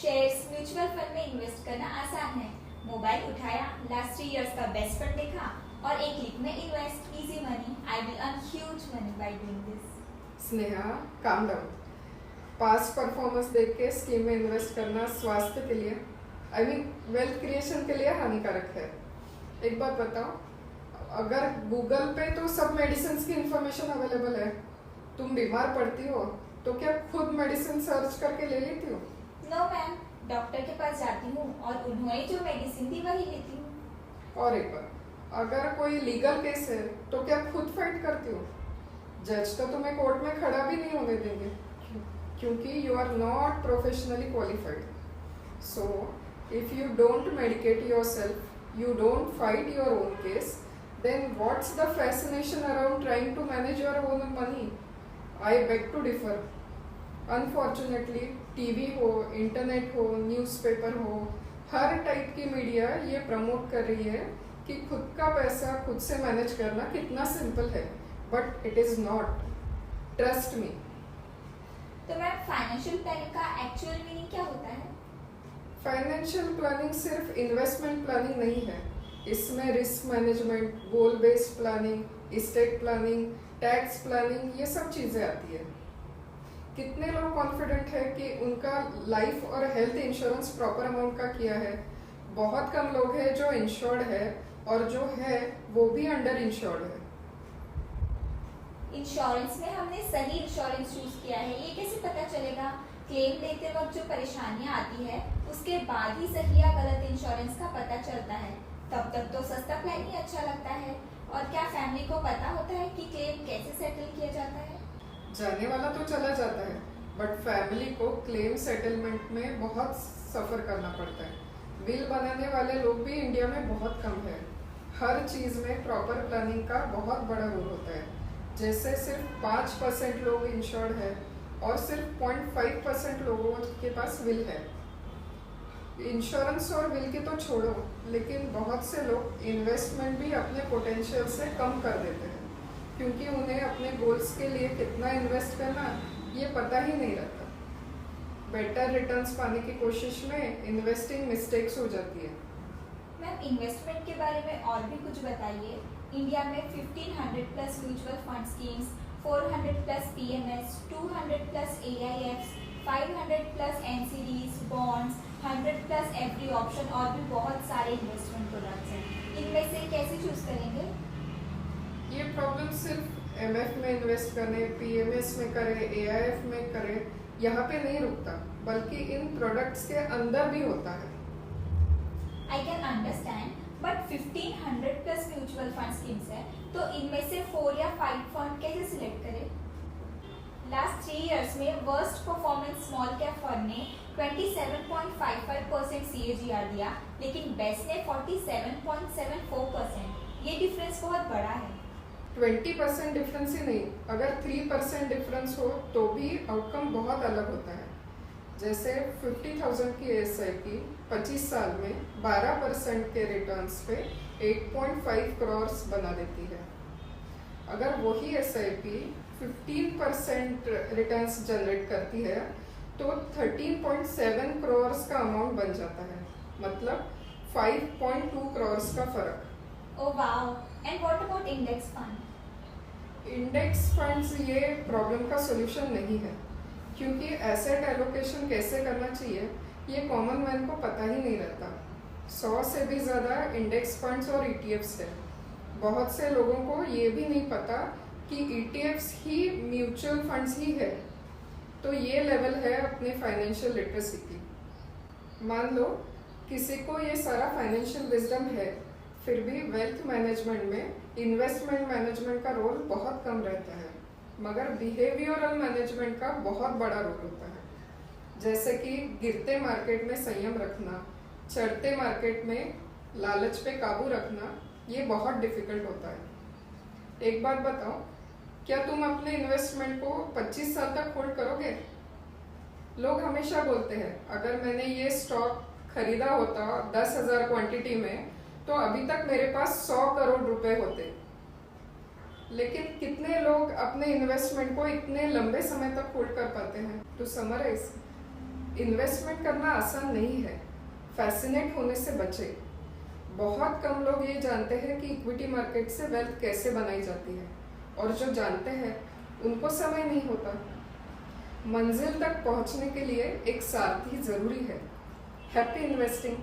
Shares mutual fund में invest करना आसान है। मोबाइल उठाया, लास्ट 3 इयर्स का बेस्ट फंड देखा और एक क्लिक में invest, easy money. I will earn huge money by doing this. Sneha, calm down. Past performance देख के स्कीम में इन्वेस्ट करना स्वास्थ्य के लिए, वेल्थ क्रिएशन के लिए हानिकारक है। एक बात बताओ, अगर गूगल पे तो सब मेडिसिन की इंफॉर्मेशन अवेलेबल है, तुम बीमार पड़ती हो तो क्या खुद मेडिसिन सर्च करके ले लेती हो? नो मैम, डॉक्टर के पास जाती हूँ और उन्होंने जो मेडिसिन दी वही लेती हूँ। और एक बार, अगर कोई लीगल केस है तो क्या खुद फाइट करती हो? जज तो तुम्हें कोर्ट में खड़ा भी नहीं होने देंगे क्योंकि you are not professionally qualified. So if you don't medicate yourself, you don't fight your own case, then what's the fascination around trying to manage your own money? I beg to differ. Unfortunately, TV हो, internet हो, newspaper हो, हर type की media ये promote कर रही है कि खुद का पैसा खुद से मैनेज करना कितना सिंपल है, but it is not. Trust me. तो मैम, फाइनेंशियल प्लानिंग का एक्चुअल मीनिंग क्या होता है? फाइनेंशियल प्लानिंग सिर्फ इन्वेस्टमेंट प्लानिंग नहीं है, इसमें रिस्क मैनेजमेंट, गोल based planning, estate planning, tax planning, ये सब चीज़ें आती है। कितने लोग कॉन्फिडेंट है कि उनका लाइफ और हेल्थ इंश्योरेंस प्रॉपर अमाउंट का किया है? बहुत कम लोग हैं जो इंश्योर्ड है, और जो है वो भी अंडर इंश्योर्ड है। इंश्योरेंस में हमने सही इंश्योरेंस चूज किया है, ये कैसे पता चलेगा? क्लेम देते वक्त जो परेशानियां आती है उसके बाद ही सही या गलत इंश्योरेंस का पता चलता है। तब तक तो सस्ता प्लान ही अच्छा लगता है। और क्या फैमिली को पता होता है कि क्लेम कैसे सेटल किया जाता है? जाने वाला तो चला जाता है, बट फैमिली को क्लेम सेटलमेंट में बहुत सफ़र करना पड़ता है। बिल बनाने वाले लोग भी इंडिया में बहुत कम है। हर चीज़ में प्रॉपर प्लानिंग का बहुत बड़ा रोल होता है। जैसे सिर्फ 5% लोग इंश्योर्ड है और सिर्फ 0.5% लोगों के पास विल है। इंश्योरेंस और विल की तो छोड़ो, लेकिन बहुत से लोग इन्वेस्टमेंट भी अपने पोटेंशियल से कम कर देते हैं क्योंकि उन्हें अपने गोल्स के लिए कितना इन्वेस्ट करना ये पता ही नहीं रहता। बेटर रिटर्न्स पाने की कोशिश में इन्वेस्टिंग मिस्टेक्स हो जाती है। मैम, इन्वेस्टमेंट के बारे में और भी कुछ बताइए। इंडिया में 1500 plus mutual fund schemes, 400 plus PMS, 200 plus AIFs, 500 plus NCDs, bonds, 100 plus FD option और भी बहुत सारे इन्वेस्टमेंट प्रोडक्ट्स हैं। इनमें से कैसे चूज करेंगे? ये प्रॉब्लम सिर्फ एमएफ में इन्वेस्ट करने, पीएमएस में करें, एआईएफ में करें, यहाँ पे नहीं रुकता, बल्कि इन प्रोडक्ट्स के अंदर भी होता है। I can understand, but 1500 plus mutual fund schemes है, तो इनमें से 4 या 5 फंड कैसे सिलेक्ट करें? लास्ट 3 इयर्स में worst performance small cap fund ने 27.55% CAGR दिया, लेकिन बेस्ट ने 47.74%। ये डिफरेंस बहुत बड़ा है। 20% डिफरेंस ही नहीं, अगर 3% डिफरेंस हो तो भी आउटकम बहुत अलग होता है। जैसे 50,000 की SIP 25 साल में 12% के रिटर्न्स पे 8.5 करोड़ बना देती है। अगर वही SIP 15% रिटर्न्स जनरेट करती है तो 13.7 करोड़ का अमाउंट बन जाता है, मतलब 5.2 करोड़ का फर्क। Oh wow, and what about index fund? Index funds ये प्रॉब्लम का सॉल्यूशन नहीं है क्योंकि एसेट एलोकेशन कैसे करना चाहिए ये कॉमन मैन को पता ही नहीं रहता। 100 से भी ज़्यादा इंडेक्स फंड्स और ETFs है। बहुत से लोगों को ये भी नहीं पता कि ETFs ही म्यूचुअल फंड्स ही है। तो ये लेवल है अपने फाइनेंशियल लिटरेसी की। मान लो किसी को ये सारा फाइनेंशियल विजडम है, फिर भी वेल्थ मैनेजमेंट में इन्वेस्टमेंट मैनेजमेंट का रोल बहुत कम रहता है, मगर बिहेवियरल मैनेजमेंट का बहुत बड़ा रोल होता है। जैसे कि गिरते मार्केट में संयम रखना, चढ़ते मार्केट में लालच पे काबू रखना, ये बहुत डिफिकल्ट होता है। एक बात बताओ, क्या तुम अपने इन्वेस्टमेंट को 25 साल तक होल्ड करोगे? लोग हमेशा बोलते हैं अगर मैंने ये स्टॉक खरीदा होता 10,000 क्वांटिटी में तो अभी तक मेरे पास 100 करोड़ रुपए होते। लेकिन कितने लोग अपने इन्वेस्टमेंट को इतने लंबे समय तक होल्ड कर पाते हैं? टू समराइज, इन्वेस्टमेंट करना आसान नहीं है, फैसिनेट होने से बचे। बहुत कम लोग ये जानते हैं कि इक्विटी मार्केट से वेल्थ कैसे बनाई जाती है, और जो जानते हैं उनको समय नहीं होता। मंजिल तक पहुंचने के लिए एक सारथी जरूरी है। Happy investing.